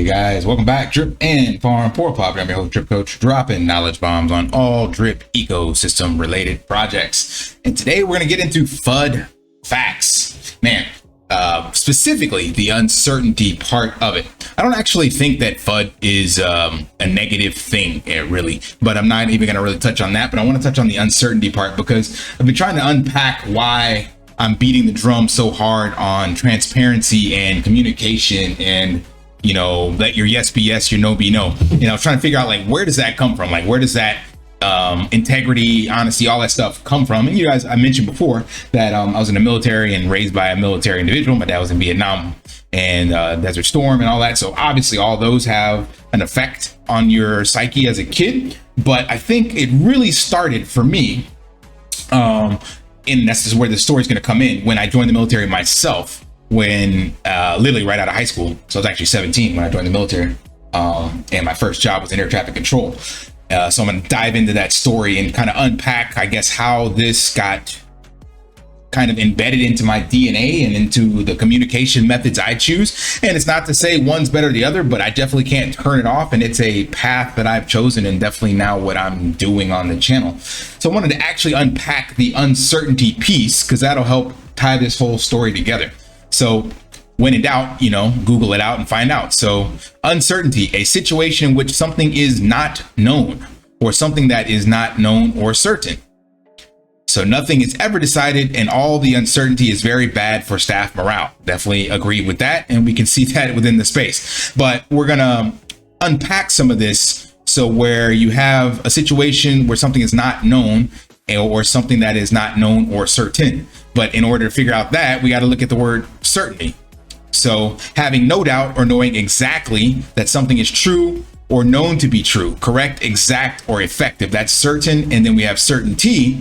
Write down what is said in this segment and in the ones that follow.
Hey guys, welcome back. Drip and Farm for Profit. I'm your host, Drip Coach, dropping knowledge bombs on all drip ecosystem related projects. And today we're going to get into FUD facts. Man, specifically the uncertainty part of it. I don't actually think that FUD is a negative thing, really, but I'm not even going to really touch on that. But I want to touch on the uncertainty part because I've been trying to unpack why I'm beating the drum so hard on transparency and communication and, you know, let your yes be yes, your no be no. You know, I was trying to figure out, like, where does that come from? Like, where does that integrity, honesty, all that stuff come from? And you guys, I mentioned before that I was in the military and raised by a military individual. My dad was in Vietnam and Desert Storm and all that. So obviously all those have an effect on your psyche as a kid. But I think it really started for me, and this is where the story is going to come in, when I joined the military myself, when literally right out of high school. So I was actually 17 when I joined the military, and my first job was in air traffic control. So I'm going to dive into that story and kind of unpack, I guess, how this got kind of embedded into my DNA and into the communication methods I choose. And it's not to say one's better than the other, but I definitely can't turn it off. And it's a path that I've chosen and definitely now what I'm doing on the channel. So I wanted to actually unpack the uncertainty piece because that'll help tie this whole story together. So when in doubt, you know, Google it out and find out. So uncertainty, a situation in which something is not known or something that is not known or certain. So nothing is ever decided and all the uncertainty is very bad for staff morale. Definitely agree with that. And we can see that within the space. But we're going to unpack some of this. So where you have a situation where something is not known or something that is not known or certain. But in order to figure out that, we got to look at the word certainty. So having no doubt or knowing exactly that something is true or known to be true, correct, exact, or effective. That's certain. And then we have certainty,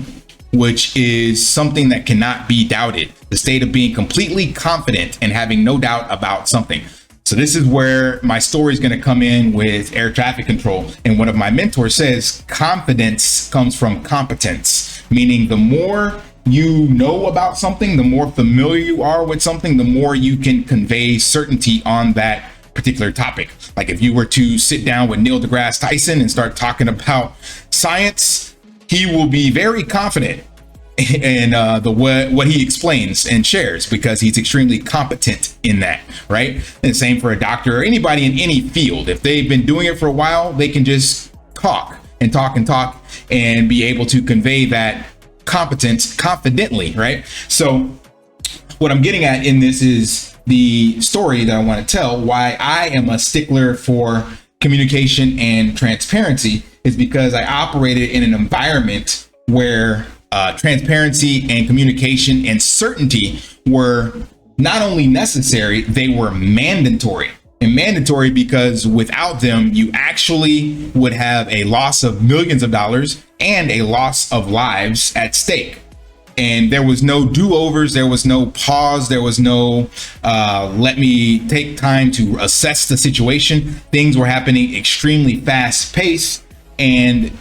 which is something that cannot be doubted, the state of being completely confident and having no doubt about something. So this is where my story is going to come in with air traffic control. And one of my mentors says, confidence comes from competence, meaning the more you know about something, the more familiar you are with something, the more you can convey certainty on that particular topic. Like if you were to sit down with Neil deGrasse Tyson and start talking about science, he will be very confident in what he explains and shares because he's extremely competent in that, right? And same for a doctor or anybody in any field. If they've been doing it for a while, they can just talk and be able to convey that competence confidently, right? So what I'm getting at in this is the story that I want to tell, why I am a stickler for communication and transparency is because I operated in an environment where transparency and communication and certainty were not only necessary, they were mandatory. And mandatory because without them, you actually would have a loss of millions of dollars and a loss of lives at stake. And there was no do-overs, there was no pause, there was no let me take time to assess the situation. Things were happening extremely fast-paced, and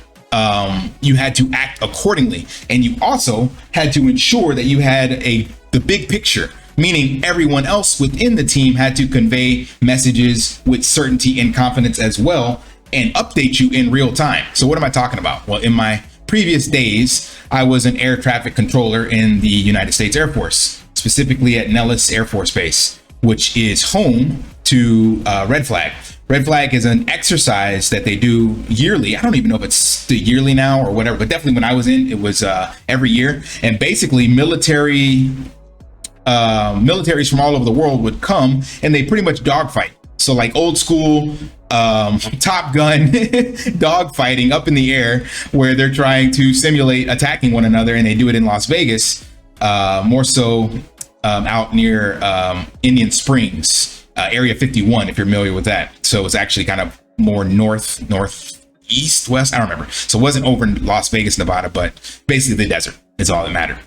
you had to act accordingly. And you also had to ensure that you had the big picture, meaning everyone else within the team had to convey messages with certainty and confidence as well and update you in real time. So what am I talking about? Well, in my previous days, I was an air traffic controller in the United States Air Force, specifically at Nellis Air Force Base, which is home to Red Flag. Red Flag is an exercise that they do yearly. I don't even know if it's the yearly now or whatever, but definitely when I was in, it was every year. And basically militaries from all over the world would come and they pretty much dogfight. So like old school Top Gun dogfighting up in the air where they're trying to simulate attacking one another, and they do it in Las Vegas, more so out near Indian Springs, Area 51, if you're familiar with that. So it's actually kind of more northeast, west, I don't remember. So it wasn't over in Las Vegas, Nevada, but basically the desert is all that mattered.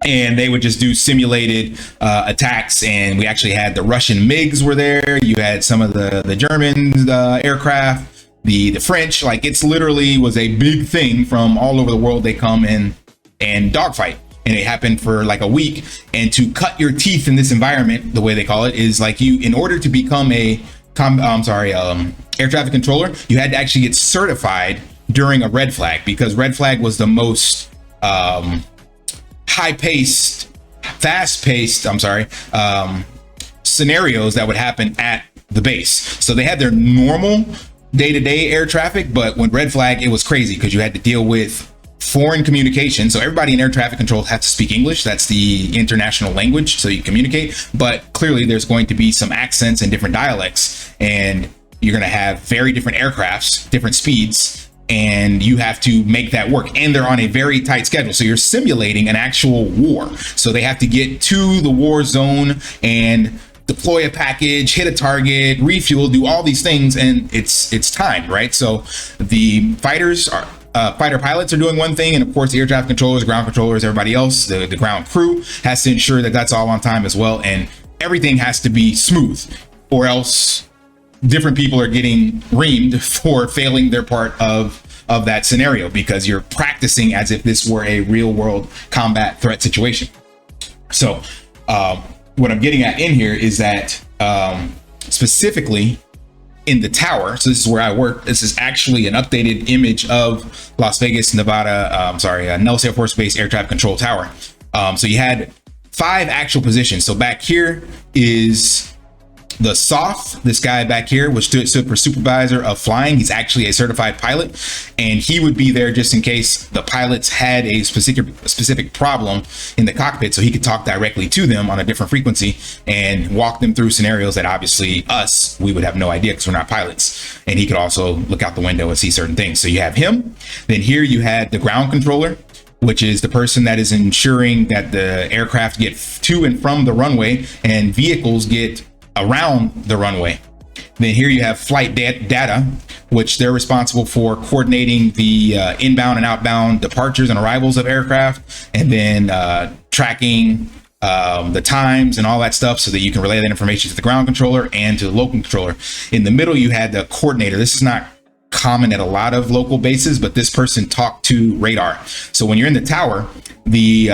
And they would just do simulated attacks. And we actually had the Russian MiGs were there. You had some of the German aircraft, the French. Like it's literally was a big thing from all over the world. They come in and dogfight. And it happened for like a week. And to cut your teeth in this environment, the way they call it, is like you, in order to become a air traffic controller, you had to actually get certified during a red flag, because red flag was the most fast-paced scenarios that would happen at the base. So they had their normal day-to-day air traffic, but when red flag, it was crazy because you had to deal with foreign communication. So everybody in air traffic control has to speak English. That's the international language, so you communicate. But clearly there's going to be some accents and different dialects, and you're going to have very different aircrafts, different speeds, and you have to make that work. And they're on a very tight schedule. So you're simulating an actual war. So they have to get to the war zone and deploy a package, hit a target, refuel, do all these things, and it's timed, right? So the fighters are fighter pilots are doing one thing, and of course the air traffic controllers, ground controllers, everybody else, the ground crew has to ensure that that's all on time as well, and everything has to be smooth, or else different people are getting reamed for failing their part of that scenario, because you're practicing as if this were a real world combat threat situation. So what I'm getting at in here is that specifically in the tower, so this is where I work, this is actually an updated image of Las Vegas, Nevada, Nellis Air Force Base Air Traffic Control Tower. So you had 5 actual positions. So back here is the SOF. This guy back here was stood for supervisor of flying. He's actually a certified pilot, and he would be there just in case the pilots had a specific problem in the cockpit, so he could talk directly to them on a different frequency and walk them through scenarios that obviously we would have no idea because we're not pilots. And he could also look out the window and see certain things. So you have him. Then here you had the ground controller, which is the person that is ensuring that the aircraft get to and from the runway and vehicles get around the runway. Then here you have flight data, which they're responsible for coordinating the inbound and outbound departures and arrivals of aircraft, and then tracking the times and all that stuff so that you can relay that information to the ground controller and to the local controller. In the middle, you had the coordinator. This is not common at a lot of local bases, but this person talked to radar. So when you're in the tower, the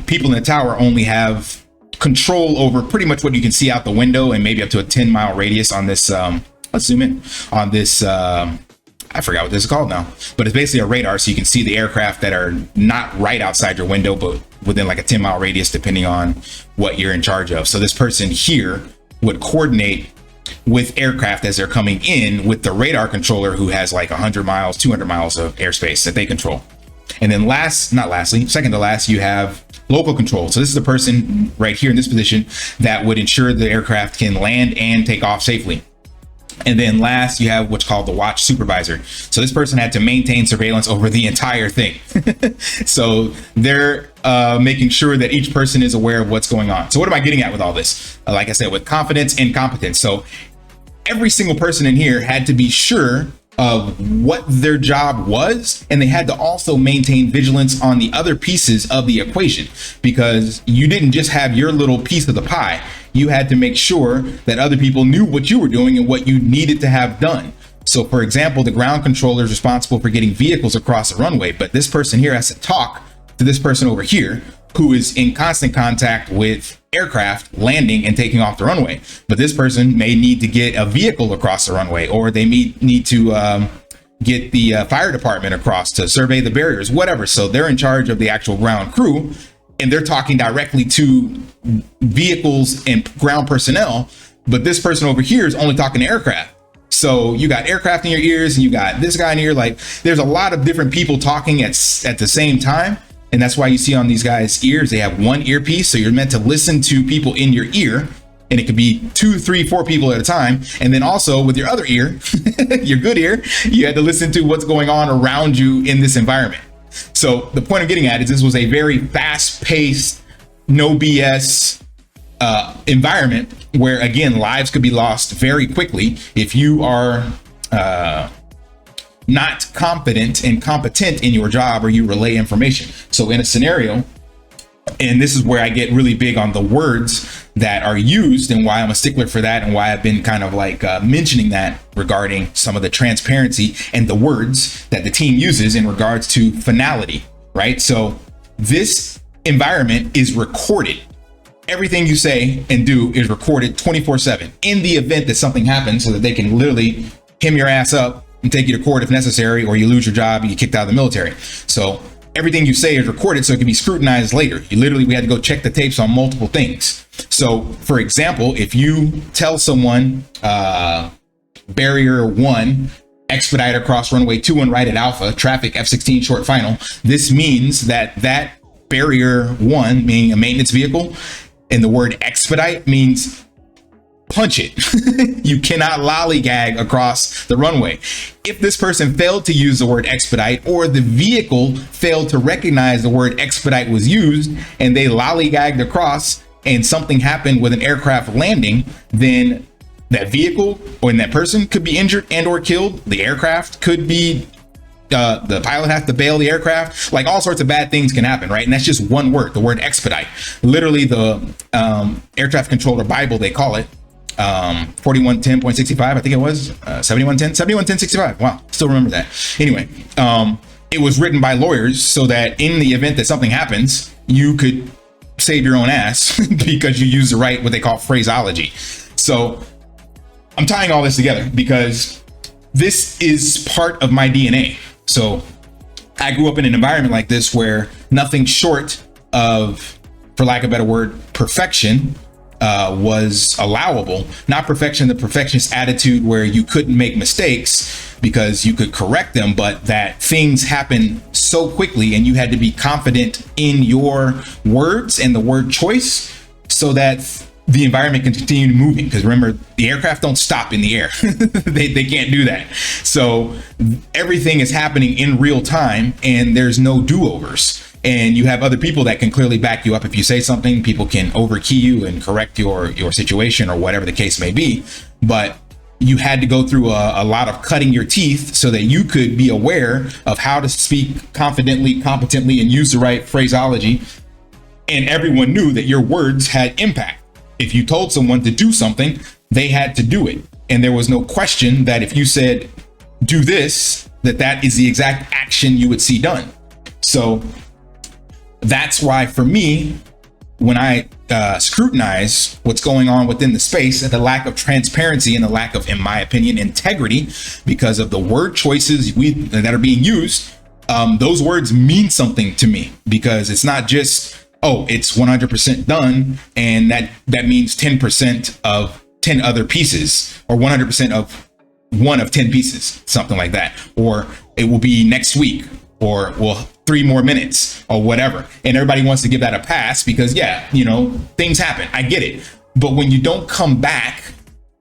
people in the tower only have control over pretty much what you can see out the window, and maybe up to a 10-mile radius on this. Let's zoom in on this. I forgot what this is called now, but it's basically a radar, so you can see the aircraft that are not right outside your window, but within like a 10-mile radius, depending on what you're in charge of. So this person here would coordinate with aircraft as they're coming in with the radar controller, who has like 100 miles, 200 miles of airspace that they control. And then second to last, you have local control. So this is the person right here in this position that would ensure the aircraft can land and take off safely. And then last, you have what's called the watch supervisor. So this person had to maintain surveillance over the entire thing. So they're making sure that each person is aware of what's going on. So what am I getting at with all this? Like I said, with confidence and competence. So every single person in here had to be sure of what their job was, and they had to also maintain vigilance on the other pieces of the equation, because you didn't just have your little piece of the pie. You had to make sure that other people knew what you were doing and what you needed to have done. So for example, the ground controller is responsible for getting vehicles across the runway, but this person here has to talk to this person over here who is in constant contact with aircraft landing and taking off the runway. But this person may need to get a vehicle across the runway, or they may need to get the fire department across to survey the barriers, whatever. So they're in charge of the actual ground crew, and they're talking directly to vehicles and ground personnel. But this person over here is only talking to aircraft. So you got aircraft in your ears, and you got this guy in here. Like, there's a lot of different people talking at the same time. And that's why you see on these guys' ears, they have one earpiece. So you're meant to listen to people in your ear, and it could be 2, 3, 4 people at a time. And then also with your other ear, your good ear, you had to listen to what's going on around you in this environment. So the point I'm getting at is this was a very fast-paced, no BS environment where, again, lives could be lost very quickly if you are not confident and competent in your job, or you relay information. So in a scenario, and this is where I get really big on the words that are used and why I'm a stickler for that, and why I've been kind of like mentioning that regarding some of the transparency and the words that the team uses in regards to finality, right? So this environment is recorded. everything you say and do is recorded 24/7 in the event that something happens, so that they can literally hem your ass up and take you to court if necessary, or you lose your job and you get kicked out of the military. So everything you say is recorded so it can be scrutinized later. We had to go check the tapes on multiple things. So for example, if you tell someone barrier 1, expedite across runway 21 right at Alpha, traffic F-16 short final, this means that barrier 1, meaning a maintenance vehicle, and the word expedite means punch it. You cannot lollygag across the runway. If this person failed to use the word expedite, or the vehicle failed to recognize the word expedite was used and they lollygagged across and something happened with an aircraft landing, then that vehicle or that person could be injured and or killed. The aircraft could be the pilot has to bail the aircraft. Like, all sorts of bad things can happen, right? And that's just one word, the word expedite. Literally, the air traffic controller Bible, they call it, 4110.65, I think it was 7110.65. Wow, still remember that. Anyway, it was written by lawyers so that in the event that something happens, you could save your own ass because you use the right, what they call phraseology. So I'm tying all this together because this is part of my DNA. So I grew up in an environment like this where nothing short of, for lack of a better word, perfection was allowable. Not perfection, the perfectionist attitude where you couldn't make mistakes because you could correct them, but that things happen so quickly and you had to be confident in your words and the word choice so that the environment can continue moving. Because remember, the aircraft don't stop in the air. they can't do that. So everything is happening in real time and there's no do-overs. And you have other people that can clearly back you up. If you say something, people can overkey you and correct your situation or whatever the case may be. But you had to go through a lot of cutting your teeth so that you could be aware of how to speak confidently, competently, and use the right phraseology. And everyone knew that your words had impact. If you told someone to do something, they had to do it. And there was no question that if you said, do this, that is the exact action you would see done. So that's why, for me, when I scrutinize what's going on within the space and the lack of transparency and the lack of, in my opinion, integrity, because of the word choices that are being used, those words mean something to me, because it's not just, oh, it's 100% done, and that means 10% of 10 other pieces, or 100% of one of 10 pieces, something like that. Or it will be next week, or well, 3 more minutes, or whatever. And everybody wants to give that a pass because, yeah, things happen. I get it. But when you don't come back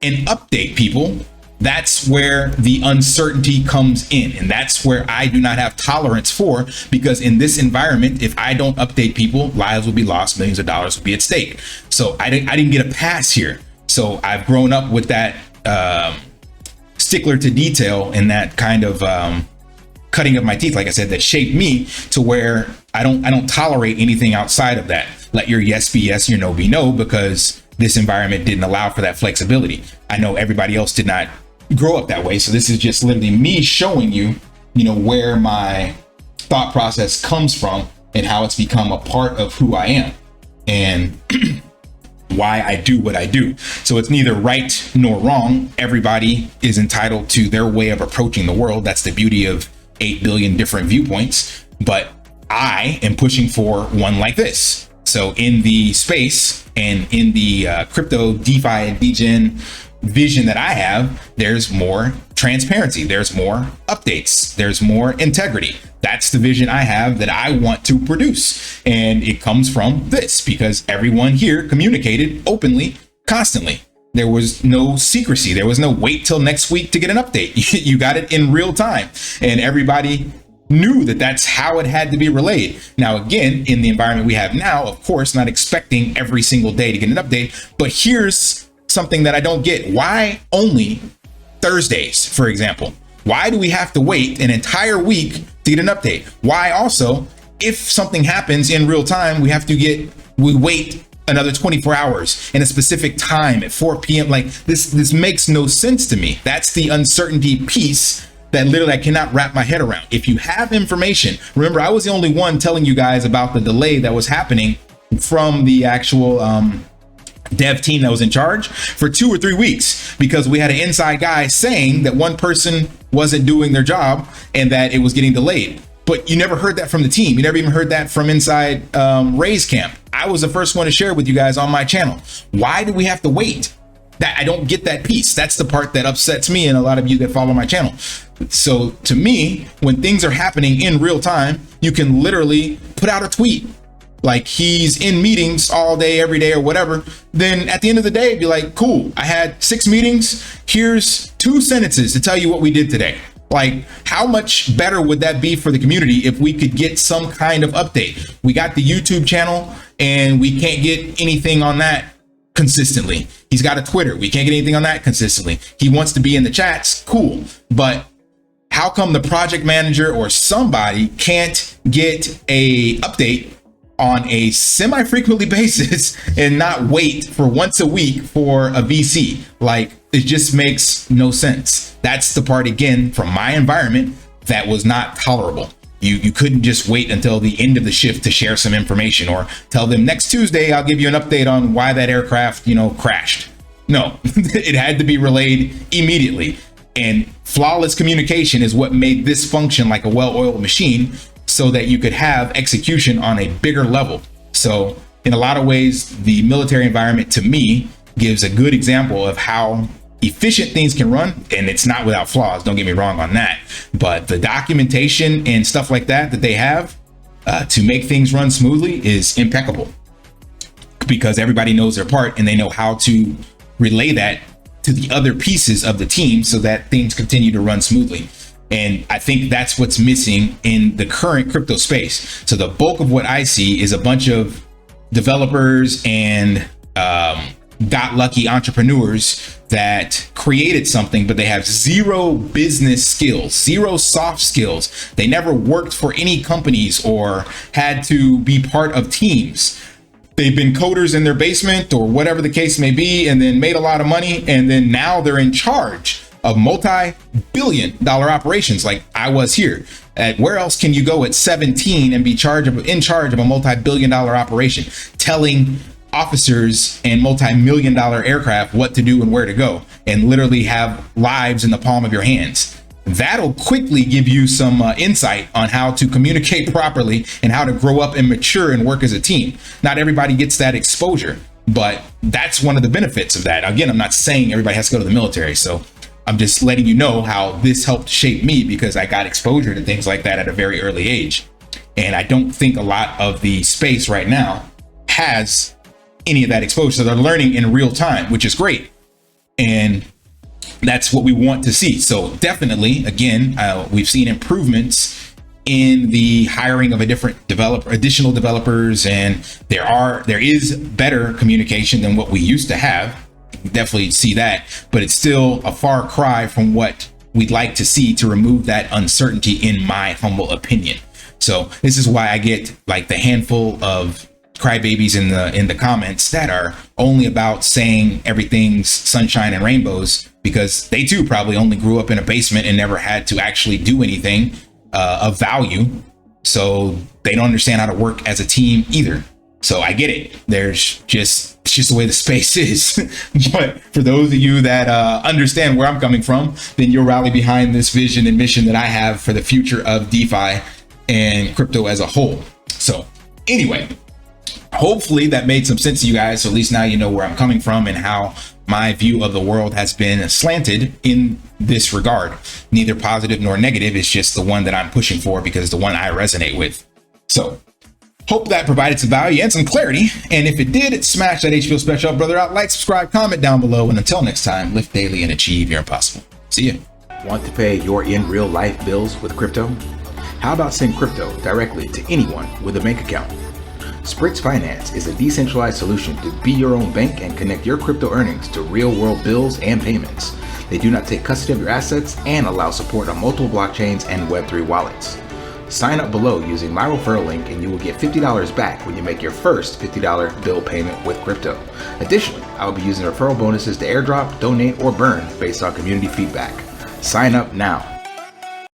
and update people, that's where the uncertainty comes in. And that's where I do not have tolerance for, because in this environment, if I don't update people, lives will be lost, millions of dollars will be at stake. So I didn't get a pass here. So I've grown up with that stickler to detail and that kind of cutting of my teeth, like I said, that shaped me to where I don't tolerate anything outside of that. Let your yes be yes, your no be no, because this environment didn't allow for that flexibility. I know everybody else did not grow up that way. So this is just literally me showing you, where my thought process comes from and how it's become a part of who I am and why I do what I do. So it's neither right nor wrong. Everybody is entitled to their way of approaching the world. That's the beauty of 8 billion different viewpoints. But I am pushing for one like this. So in the space and in the crypto, DeFi, and degen vision that I have, there's more transparency, there's more updates, there's more integrity. That's the vision I have that I want to produce. And it comes from this, because everyone here communicated openly, constantly. There was no secrecy. There was no wait till next week to get an update. You got it in real time. And everybody knew that that's how it had to be relayed. Now, again, in the environment we have now, of course, not expecting every single day to get an update, but here's something that I don't get. Why only Thursdays, for example? Why do we have to wait an entire week to get an update? Why also, if something happens in real time, we wait another 24 hours in a specific time at 4 p.m. Like this makes no sense to me. That's the uncertainty piece that literally I cannot wrap my head around. If you have information, remember, I was the only one telling you guys about the delay that was happening from the actual dev team that was in charge for 2 or 3 weeks, because we had an inside guy saying that one person wasn't doing their job and that it was getting delayed. But you never heard that from the team. You never even heard that from inside Ray's camp. I was the first one to share with you guys on my channel. Why do we have to wait? That I don't get that piece. That's the part that upsets me and a lot of you that follow my channel. So to me, when things are happening in real time, you can literally put out a tweet like he's in meetings all day, every day or whatever. Then at the end of the day, be like, cool, I had 6 meetings. Here's 2 sentences to tell you what we did today. Like, how much better would that be for the community if we could get some kind of update? We got the YouTube channel and we can't get anything on that consistently. He's got a Twitter. We can't get anything on that consistently. He wants to be in the chats. Cool. But how come the project manager or somebody can't get a update on a semi-frequently basis and not wait for once a week for a VC? Like, it just makes no sense. That's the part, again, from my environment that was not tolerable. You couldn't just wait until the end of the shift to share some information or tell them next Tuesday, I'll give you an update on why that aircraft, crashed. No, it had to be relayed immediately. And flawless communication is what made this function like a well-oiled machine, so that you could have execution on a bigger level. So in a lot of ways, the military environment to me gives a good example of how efficient things can run, and it's not without flaws, don't get me wrong on that, but the documentation and stuff like that they have to make things run smoothly is impeccable, because everybody knows their part and they know how to relay that to the other pieces of the team so that things continue to run smoothly. And I think that's what's missing in the current crypto space. So the bulk of what I see is a bunch of developers and got lucky entrepreneurs that created something, but they have 0 business skills, 0 soft skills. They never worked for any companies or had to be part of teams. They've been coders in their basement or whatever the case may be, and then made a lot of money. And then now they're in charge of multi-billion-dollar operations like I was here. Where else can you go at 17 and be in charge of a multi-billion-dollar operation, telling officers and multi-million-dollar aircraft what to do and where to go, and literally have lives in the palm of your hands? That'll quickly give you some insight on how to communicate properly and how to grow up and mature and work as a team. Not everybody gets that exposure, but that's one of the benefits of that. Again, I'm not saying everybody has to go to the military, so I'm just letting you know how this helped shape me, because I got exposure to things like that at a very early age. And I don't think a lot of the space right now has any of that exposure. So they're learning in real time, which is great. And that's what we want to see. So definitely, again, we've seen improvements in the hiring of additional developers, and there is better communication than what we used to have. Definitely see that, but it's still a far cry from what we'd like to see to remove that uncertainty, in my humble opinion. So this is why I get like the handful of crybabies in the comments that are only about saying everything's sunshine and rainbows, because they too probably only grew up in a basement and never had to actually do anything of value. So they don't understand how to work as a team either. So I get it. It's just the way the space is. But for those of you that understand where I'm coming from, then you'll rally behind this vision and mission that I have for the future of DeFi and crypto as a whole. So anyway, hopefully that made some sense to you guys. So at least now you know where I'm coming from and how my view of the world has been slanted in this regard. Neither positive nor negative. It's just the one that I'm pushing for, because it's the one I resonate with. So hope that provided some value and some clarity. And if it did, smash that HBO special brother out, like, subscribe, comment down below. And until next time, lift daily and achieve your impossible. See ya. Want to pay your in real life bills with crypto? How about send crypto directly to anyone with a bank account? Spritz Finance is a decentralized solution to be your own bank and connect your crypto earnings to real world bills and payments. They do not take custody of your assets and allow support on multiple blockchains and Web3 wallets. Sign up below using my referral link and you will get $50 back when you make your first $50 bill payment with crypto. Additionally, I will be using referral bonuses to airdrop, donate, or burn based on community feedback. Sign up now.